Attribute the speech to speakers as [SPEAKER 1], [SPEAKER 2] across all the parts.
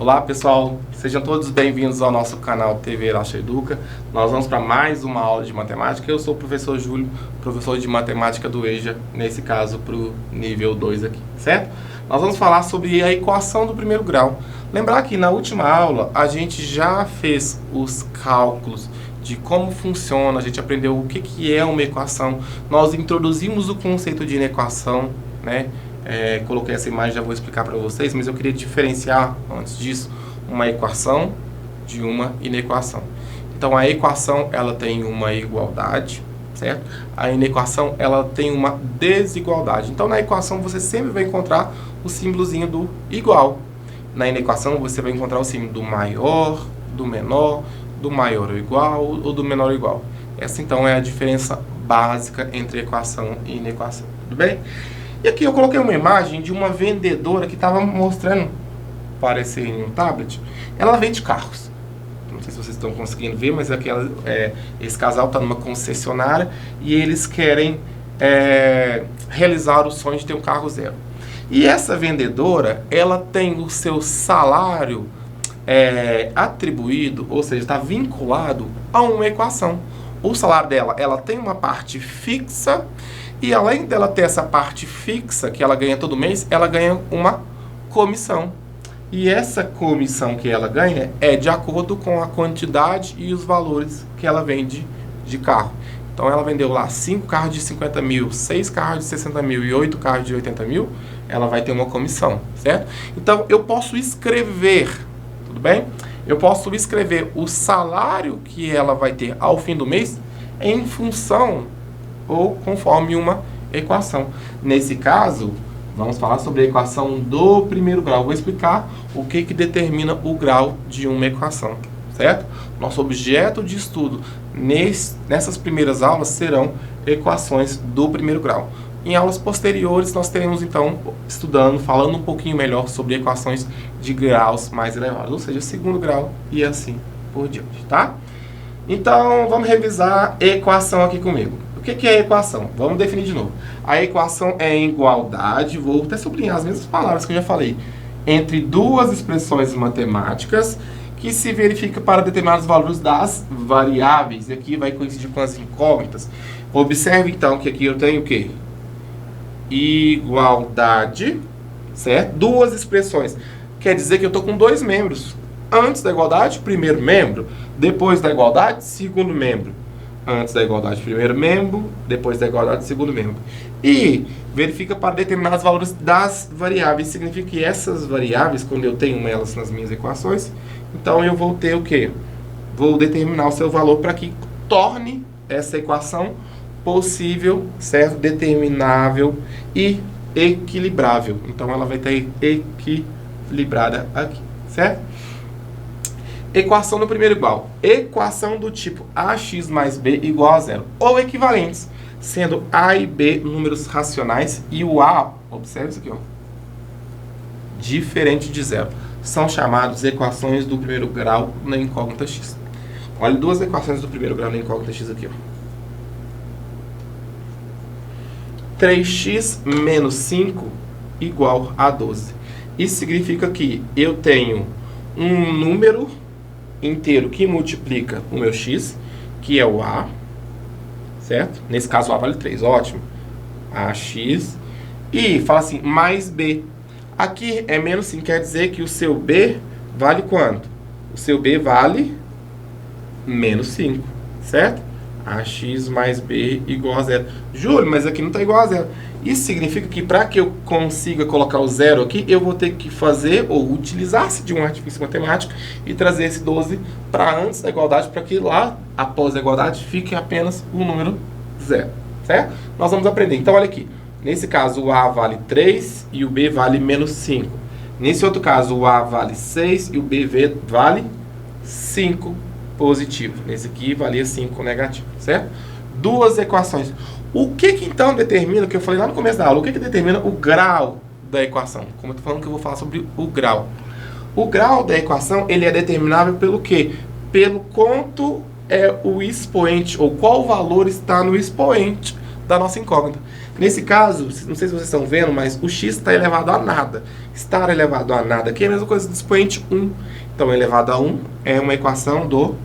[SPEAKER 1] Olá pessoal, sejam todos bem-vindos ao nosso canal TV Irache Educa. Nós vamos para mais uma aula de matemática. Eu sou o professor Júlio, professor de matemática do EJA, nesse caso para o nível 2 aqui, certo? Nós vamos falar sobre a equação do primeiro grau. Lembrar que na última aula a gente já fez os cálculos de como funciona, a gente aprendeu o que é uma equação, nós introduzimos o conceito de inequação, né? Coloquei essa imagem, já vou explicar para vocês, mas eu queria diferenciar, antes disso, uma equação de uma inequação. Então, a equação, ela tem uma igualdade, certo? A inequação, ela tem uma desigualdade. Então, na equação, você sempre vai encontrar o símbolozinho do igual. Na inequação, você vai encontrar o símbolo do maior, do menor, do maior ou igual, ou do menor ou igual. Essa, então, é a diferença básica entre equação e inequação. Tudo bem? E aqui eu coloquei uma imagem de uma vendedora que estava mostrando, parecer em um tablet, ela vende carros. Não sei se vocês estão conseguindo ver, mas aqui esse casal está numa concessionária e eles querem realizar o sonho de ter um carro zero. E essa vendedora, ela tem o seu salário atribuído, ou seja, está vinculado a uma equação. O salário dela, ela tem uma parte fixa. E além dela ter essa parte fixa que ela ganha todo mês, ela ganha uma comissão. E essa comissão que ela ganha é de acordo com a quantidade e os valores que ela vende de carro. Então ela vendeu lá 5 carros de 50 mil, 6 carros de 60 mil e 8 carros de 80 mil, ela vai ter uma comissão, certo? Então eu posso escrever, tudo bem? Eu posso escrever o salário que ela vai ter ao fim do mês em função ou conforme uma equação. Nesse caso, vamos falar sobre a equação do primeiro grau. Vou explicar o que determina o grau de uma equação, certo? Nosso objeto de estudo nessas primeiras aulas serão equações do primeiro grau. Em aulas posteriores, nós teremos, então, falando um pouquinho melhor sobre equações de graus mais elevados, ou seja, segundo grau e assim por diante, tá? Então, vamos revisar a equação aqui comigo. O que é a equação? Vamos definir de novo. A equação é igualdade, vou até sublinhar as mesmas palavras que eu já falei, entre duas expressões matemáticas que se verifica para determinados valores das variáveis. E aqui vai coincidir com as incógnitas. Observe então que aqui eu tenho o quê? Igualdade, certo? Duas expressões. Quer dizer que eu estou com dois membros. Antes da igualdade, primeiro membro. Depois da igualdade, segundo membro. Antes da igualdade, primeiro membro, depois da igualdade, segundo membro. E verifica para determinados valores das variáveis. Significa que essas variáveis, quando eu tenho elas nas minhas equações, então eu vou ter o quê? Vou determinar o seu valor para que torne essa equação possível, certo? Determinável e equilibrável. Então ela vai estar equilibrada aqui, certo? Equação do primeiro igual. Equação do tipo ax mais b igual a zero. Ou equivalentes, sendo a e b números racionais e o a, observe isso aqui, ó, diferente de zero. São chamados equações do primeiro grau na incógnita x. Olha duas equações do primeiro grau na incógnita x aqui, ó. 3x menos 5 igual a 12. Isso significa que eu tenho um número inteiro que multiplica o meu x, que é o a, certo? Nesse caso o a vale 3, ótimo. Ax, e fala assim, mais b. Aqui é menos 5, quer dizer que o seu b vale quanto? O seu b vale menos 5, certo? Ax mais b igual a zero. Júlio, mas aqui não está igual a zero. Isso significa que para que eu consiga colocar o zero aqui, eu vou ter que fazer ou utilizar-se de um artifício matemático e trazer esse 12 para antes da igualdade, para que lá, após a igualdade, fique apenas o número zero, certo? Nós vamos aprender. Então, olha aqui. Nesse caso, o a vale 3 e o b vale menos 5. Nesse outro caso, o a vale 6 e o b vale 5 positivo. Nesse aqui, valia 5 negativo, certo? Duas equações. O que então determina, que eu falei lá no começo da aula, o que determina o grau da equação? Como eu estou falando que eu vou falar sobre o grau. O grau da equação, ele é determinável pelo quê? Pelo quanto é o expoente, ou qual valor está no expoente da nossa incógnita. Nesse caso, não sei se vocês estão vendo, mas o x está elevado a nada. Estar elevado a nada aqui é a mesma coisa do expoente 1. Então, elevado a 1 é uma equação do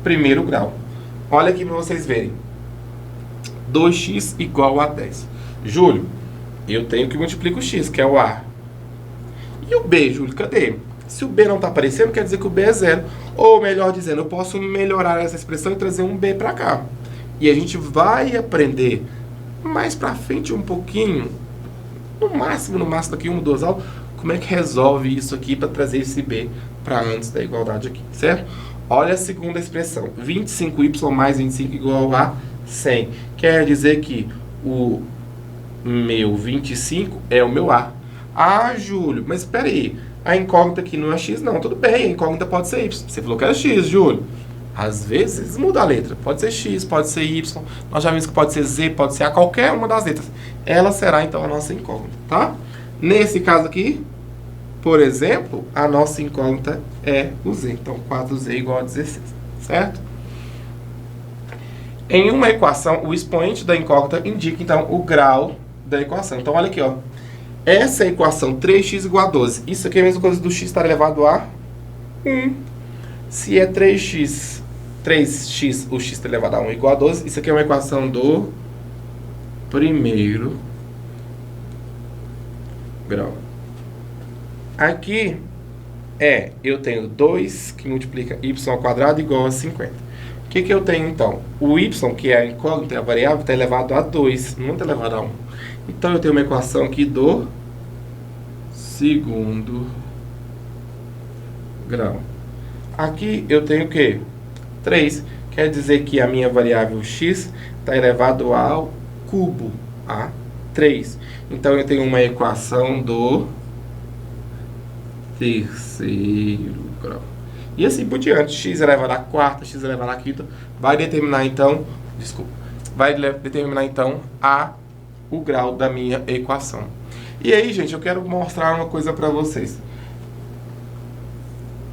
[SPEAKER 1] primeiro grau. Olha aqui para vocês verem. 2x igual a 10. Júlio, eu tenho que multiplicar o x, que é o A. E o B, Júlio, cadê? Se o B não está aparecendo, quer dizer que o B é zero. Ou, melhor dizendo, eu posso melhorar essa expressão e trazer um B para cá. E a gente vai aprender mais para frente um pouquinho, no máximo daqui 1 ou 2 aulas, como é que resolve isso aqui para trazer esse B para antes da igualdade aqui, certo? Olha a segunda expressão. 25y mais 25 igual a 100. Quer dizer que o meu 25 é o meu A. Ah, Júlio, mas espera aí. A incógnita aqui não é x, não. Tudo bem, a incógnita pode ser y. Você falou que era x, Júlio. Às vezes muda a letra. Pode ser x, pode ser y. Nós já vimos que pode ser z, pode ser a qualquer uma das letras. Ela será, então, a nossa incógnita, tá? Nesse caso aqui, por exemplo, a nossa incógnita é o z. Então, 4z igual a 16, certo? Em uma equação, o expoente da incógnita indica, então, o grau da equação. Então, olha aqui, ó. Essa é a equação 3x igual a 12. Isso aqui é a mesma coisa do x estar elevado a 1. Se é 3x, o x está elevado a 1 igual a 12, isso aqui é uma equação do primeiro grau. Aqui eu tenho 2 que multiplica y ao quadrado igual a 50. O que eu tenho então? O y, que é a incógnita, a variável, está elevado a 2, não está elevado a 1. Então eu tenho uma equação aqui do segundo grau. Aqui eu tenho o quê? 3. Quer dizer que a minha variável x está elevado ao cubo, a 3. Então eu tenho uma equação do terceiro grau. E assim por diante. X elevado à quarta, x elevado à quinta, vai determinar então, o grau da minha equação. E aí, gente, eu quero mostrar uma coisa para vocês.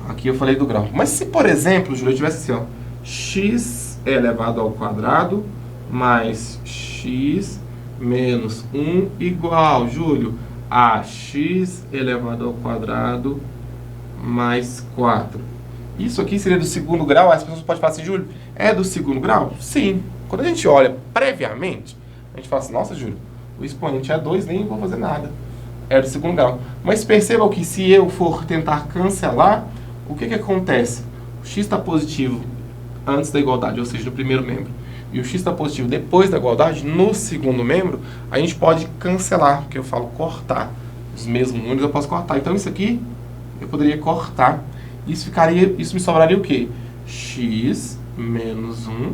[SPEAKER 1] Aqui eu falei do grau. Mas se, por exemplo, Júlio, eu tivesse assim, ó, x elevado ao quadrado mais x menos 1 igual, Júlio, a x elevado ao quadrado mais 4. Isso aqui seria do segundo grau? As pessoas podem falar assim, Júlio, é do segundo grau? Sim. Quando a gente olha previamente, a gente fala assim, nossa, Júlio, o expoente é 2, nem vou fazer nada. É do segundo grau. Mas percebam que se eu for tentar cancelar, o que acontece? O x está positivo antes da igualdade, ou seja, no primeiro membro, e o x está positivo depois da igualdade, no segundo membro, a gente pode cancelar, porque eu falo cortar. Os mesmos números eu posso cortar. Então isso aqui, eu poderia cortar. Isso me sobraria o quê? X menos 1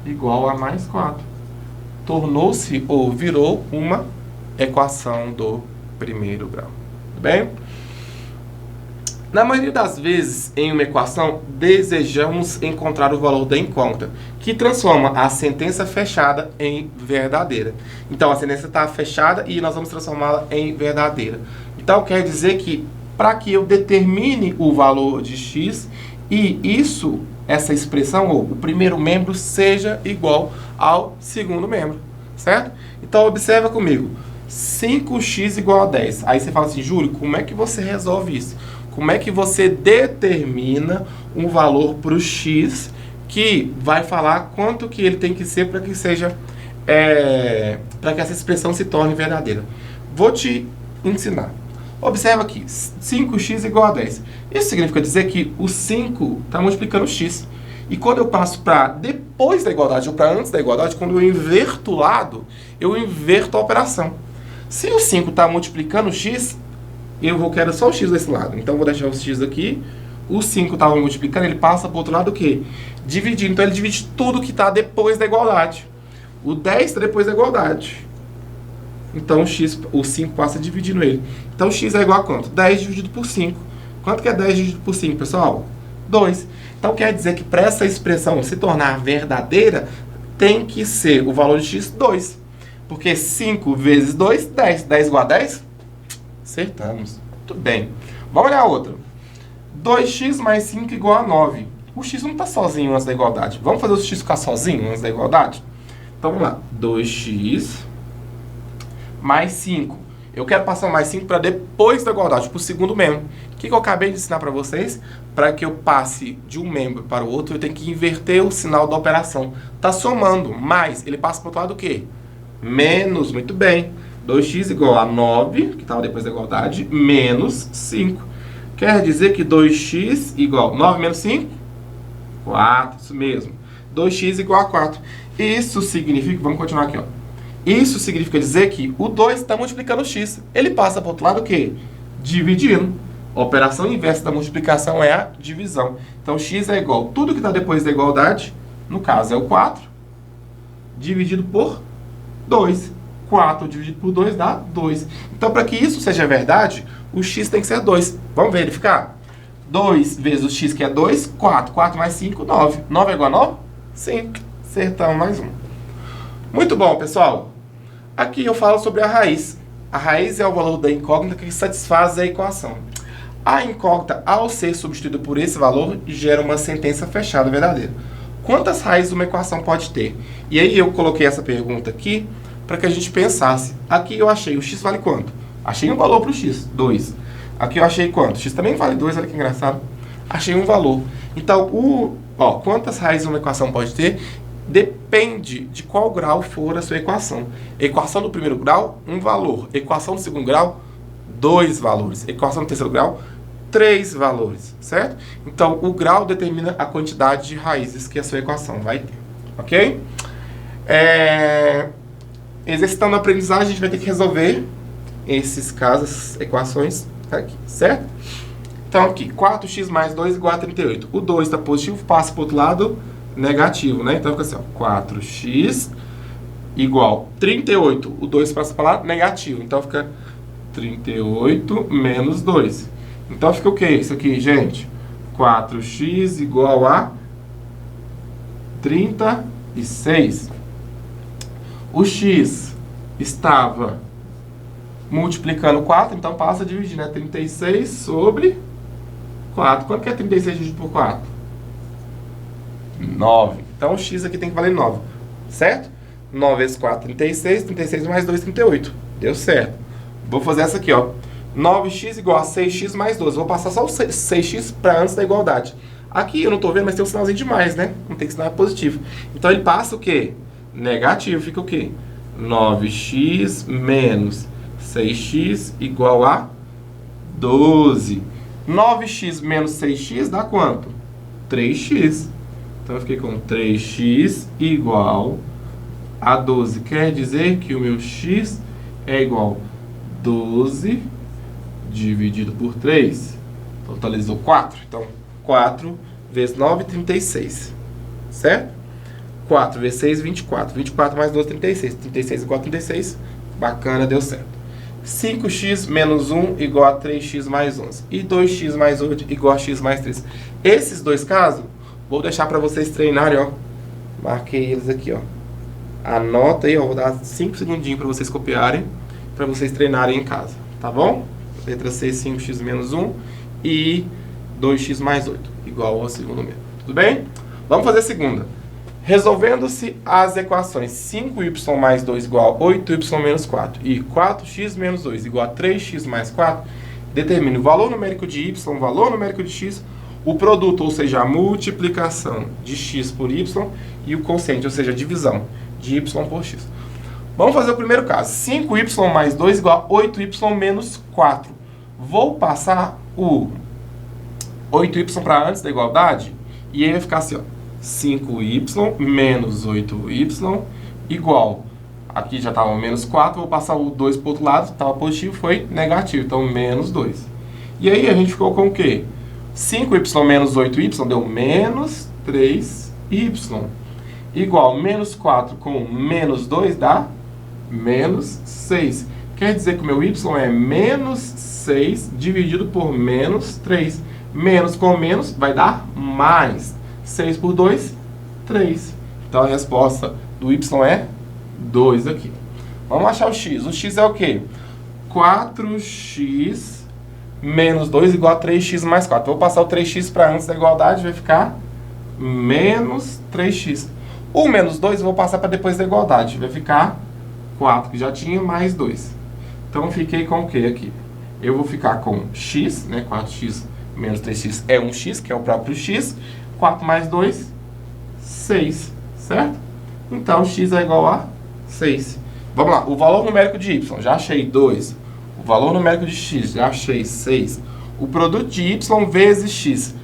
[SPEAKER 1] igual a mais 4. Tornou-se ou virou uma equação do primeiro grau. Tudo bem? Na maioria das vezes, em uma equação, desejamos encontrar o valor da incógnita, que transforma a sentença fechada em verdadeira. Então, a sentença está fechada e nós vamos transformá-la em verdadeira. Então, quer dizer que, para que eu determine o valor de x, e essa expressão, ou o primeiro membro, seja igual ao segundo membro, certo? Então, observa comigo. 5x igual a 10. Aí você fala assim, Júlio, como é que você resolve isso? Como é que você determina um valor para o x que vai falar quanto que ele tem que ser para que seja, para que essa expressão se torne verdadeira? Vou te ensinar. Observa aqui, 5x igual a 10. Isso significa dizer que o 5 está multiplicando o x. E quando eu passo para depois da igualdade ou para antes da igualdade, quando eu inverto o lado, eu inverto a operação. Se o 5 está multiplicando o x, quero só o x desse lado. Então, vou deixar o x aqui. O 5 estava multiplicando, ele passa para o outro lado o quê? Dividindo. Então, ele divide tudo que está depois da igualdade. O 10 está depois da igualdade. Então, o 5 passa dividindo ele. Então, x é igual a quanto? 10 dividido por 5. Quanto que é 10 dividido por 5, pessoal? 2. Então, quer dizer que para essa expressão se tornar verdadeira, tem que ser o valor de x 2. Porque 5 vezes 2, 10. 10 igual a 10? Acertamos. Tudo bem. Vamos olhar a outra. 2x mais 5 igual a 9. O x não está sozinho antes da igualdade. Vamos fazer o x ficar sozinho antes da igualdade? Então vamos lá. 2x mais 5. Eu quero passar o mais 5 para depois da igualdade, para o segundo membro. O que eu acabei de ensinar para vocês? Para que eu passe de um membro para o outro, eu tenho que inverter o sinal da operação. Está somando, mais, ele passa para o outro lado o quê? Menos, muito bem. 2x igual a 9, que estava depois da igualdade, menos 5. Quer dizer que 2x igual a 9 menos 5? 4, isso mesmo. 2x igual a 4. Isso significa, vamos continuar aqui, ó. Isso significa dizer que o 2 está multiplicando o x. Ele passa para o outro lado o quê? Dividindo. A operação inversa da multiplicação é a divisão. Então, x é igual, tudo que está depois da igualdade, no caso é o 4, dividido por 2. 4 dividido por 2 dá 2. Então, para que isso seja verdade, o x tem que ser 2. Vamos verificar? 2 vezes o x, que é 2, 4. 4 mais 5, 9. 9 é igual a 9? Sim. Acertamos mais um. Muito bom, pessoal. Aqui eu falo sobre a raiz. A raiz é o valor da incógnita que satisfaz a equação. A incógnita, ao ser substituída por esse valor, gera uma sentença fechada verdadeira. Quantas raízes uma equação pode ter? E aí eu coloquei essa pergunta aqui para que a gente pensasse. Aqui eu achei o x vale quanto? Achei um valor para o x, 2. Aqui eu achei quanto? X também vale 2, olha que engraçado. Achei um valor. Então, quantas raízes uma equação pode ter? Depende de qual grau for a sua equação. Equação do primeiro grau, um valor. Equação do segundo grau, 2 valores. Equação do terceiro grau, 3 valores, certo? Então, o grau determina a quantidade de raízes que a sua equação vai ter, ok? Exercitando a aprendizagem, a gente vai ter que resolver esses casos, essas equações aqui, certo? Então, aqui, 4x mais 2 igual a 38. O 2 está positivo, passa para o outro lado, negativo, né? Então, fica assim, ó, 4x igual a 38. O 2 passa para lá, negativo. Então, fica 38 menos 2. Então, fica o quê? Isso aqui, gente? 4x igual a 36. O x estava multiplicando 4, então passa a dividir, né? 36 sobre 4. Quanto que é 36 dividido por 4? 9. Então, o x aqui tem que valer 9, certo? 9 vezes 4, 36. 36 mais 2, 38. Deu certo. Vou fazer essa aqui, ó. 9x igual a 6x mais 12. Vou passar só o 6x para antes da igualdade. Aqui eu não estou vendo, mas tem um sinalzinho de mais, né? Não tem que sinal positivo. Então, ele passa o quê? Negativo. Fica o quê? 9x menos 6x igual a 12. 9x menos 6x dá quanto? 3x. Então, eu fiquei com 3x igual a 12. Quer dizer que o meu x é igual a 12 dividido por 3. Totalizou 4. Então, 4 vezes 9, 36. Certo? 4 vezes 6, 24. 24 mais 12, 36. 36 igual a 36. Bacana, deu certo. 5x menos 1 igual a 3x mais 11. E 2x mais 8 igual a x mais 3. Esses dois casos, vou deixar para vocês treinarem, ó. Marquei eles aqui, ó. Anota aí, ó. Vou dar 5 segundinhos para vocês copiarem, para vocês treinarem em casa. Tá bom? Letra C, 5x menos 1 e 2x mais 8 igual ao segundo membro. Tudo bem? Vamos fazer a segunda. Resolvendo-se as equações 5y mais 2 igual a 8y menos 4 e 4x menos 2 igual a 3x mais 4, determine o valor numérico de y, o valor numérico de x, o produto, ou seja, a multiplicação de x por y, e o quociente, ou seja, a divisão de y por x. Vamos fazer o primeiro caso. 5y mais 2 igual a 8y menos 4. Vou passar o 8y para antes da igualdade, e aí vai ficar assim, ó. 5y menos 8y igual, aqui já estava menos 4, vou passar o 2 para o outro lado, estava positivo, foi negativo, então menos 2. E aí a gente ficou com o quê? 5y menos 8y deu menos 3y, igual menos 4 com menos 2 dá menos 6. Quer dizer que o meu y é menos 6 dividido por menos 3. Menos com menos vai dar mais. 6 por 2, 3. Então, a resposta do y é 2 aqui. Vamos achar o x. O x é o quê? 4x menos 2 igual a 3x mais 4. Vou passar o 3x para antes da igualdade, vai ficar menos 3x. O menos 2 eu vou passar para depois da igualdade. Vai ficar 4 que já tinha, mais 2. Então, fiquei com o que aqui? Eu vou ficar com x, né? 4x menos 3x é 1x, que é o próprio x. 4 mais 2, 6, certo? Então, x é igual a 6. Vamos lá, o valor numérico de y, já achei 2. O valor numérico de x, já achei 6. O produto de y vezes x,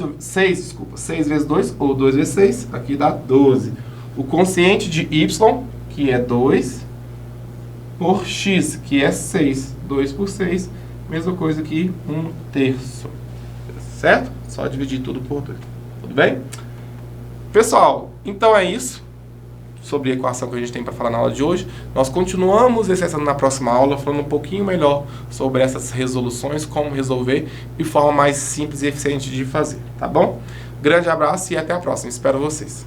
[SPEAKER 1] 6 vezes 2, ou 2 vezes 6, aqui dá 12. O quociente de y, que é 2, por x, que é 6. 2 por 6, mesma coisa que 1/3. Certo? Só dividir tudo por 2. Tudo bem? Pessoal, então é isso sobre a equação que a gente tem para falar na aula de hoje. Nós continuamos esse assunto na próxima aula, falando um pouquinho melhor sobre essas resoluções, como resolver de forma mais simples e eficiente de fazer, tá bom? Grande abraço e até a próxima. Espero vocês.